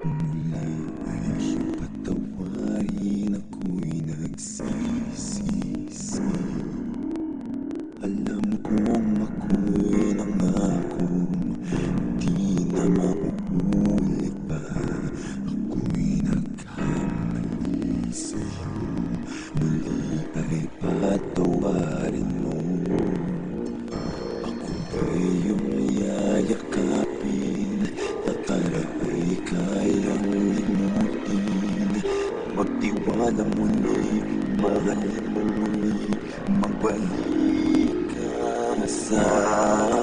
Mula ay patawarin ako'y nagsisisi. Alam kong ako'y nangakong di na mauulit pa. Ako'y nagkamali sa'yo, muli ay patawarin mo. Ako ba'y iyong yayakapin, akala ay kayang limutin. Magtiwala muli, mahalin mo muli, magbalik ka sa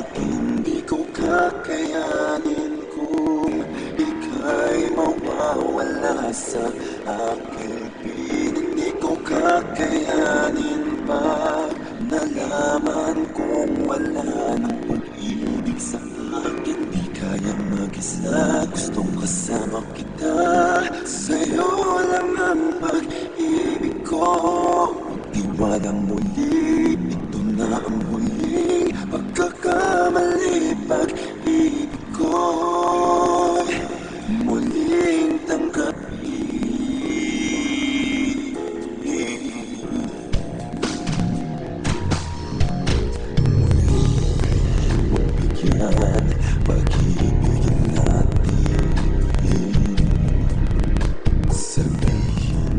akin. Di ko kakayanin kung ika'y mawawala sa aking piling. Di ko kakayanin pa nalaman kung wala nang pag-ibig sa akin. Di kaya mag-isa, gustong kasama kita. Sa'yo lang ang pag-ibig ko. Magtiwala muli, ito na ang huling pagkakamali. Pag-ibig ko'y muling tanggapin. Bigyan, pag-ibigin natin. Sabihin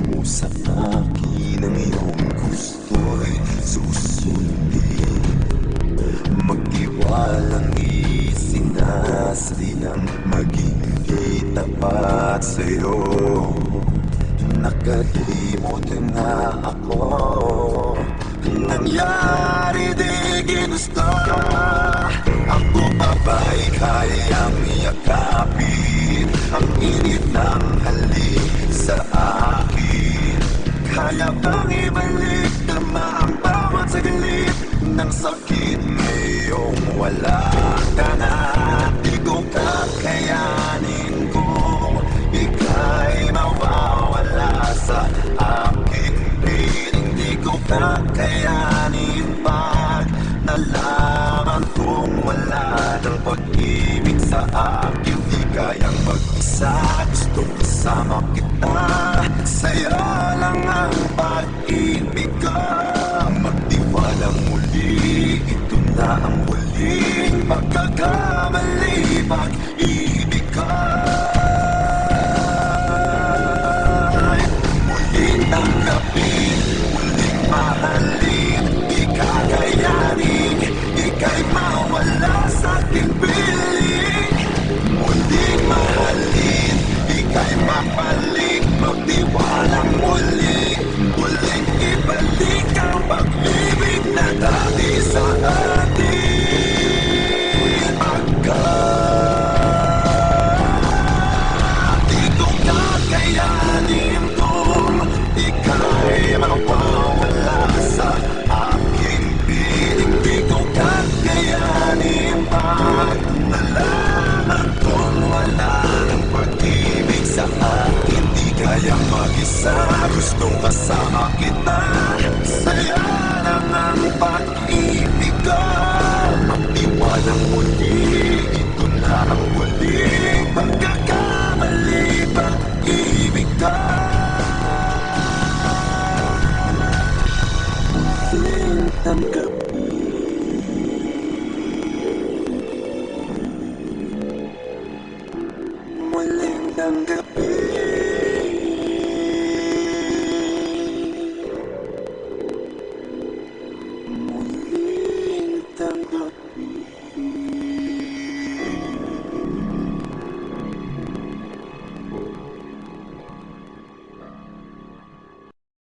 mo sa akin ang iyong gusto'y susundin. Magtiwalang isinasalilang maging di tapat sa'yo. Nakalimot na ako, nangyari di ginusto. Ako pa ba'y kayang yakapin ang init ng halik sa akin? Kaya bang ibalik tama ang bawat saglit ng sakit ngayong wala ka na? Di ko kakayanin kung ika'y mawawala sa aking piling. Di ko kakayanin pag nalaman kung wala ng pag-ibig sa akin. Di kayang mag-isa, gustong kasama kita. Sa'yo lang ang pag-ibig ko. Magtiwala muli, ito na ang huling pagkakamali. Pag-ibig ko muling tanggapin, muling mahalin. Di kakayanin, ika'y mawala sa aking piling. Muling mahalin, ika'y mapalik. Magtiwalang muli, muling ibalik ang pag-ibig na dati sa atin. Di ko kakayanin kung ika'y mawawala sa aking piling. Di ko kakayanin pag nalaman kung wala ng pag-ibig sa akin. Di kayang mag-isa, gustong kasama kita. Sa'yo lang ang pag-ibig ko. Magtiwalang muli, ito na ang huling pagkakamali. Pag-ibig ko muling tanggapin, muling tanggapin.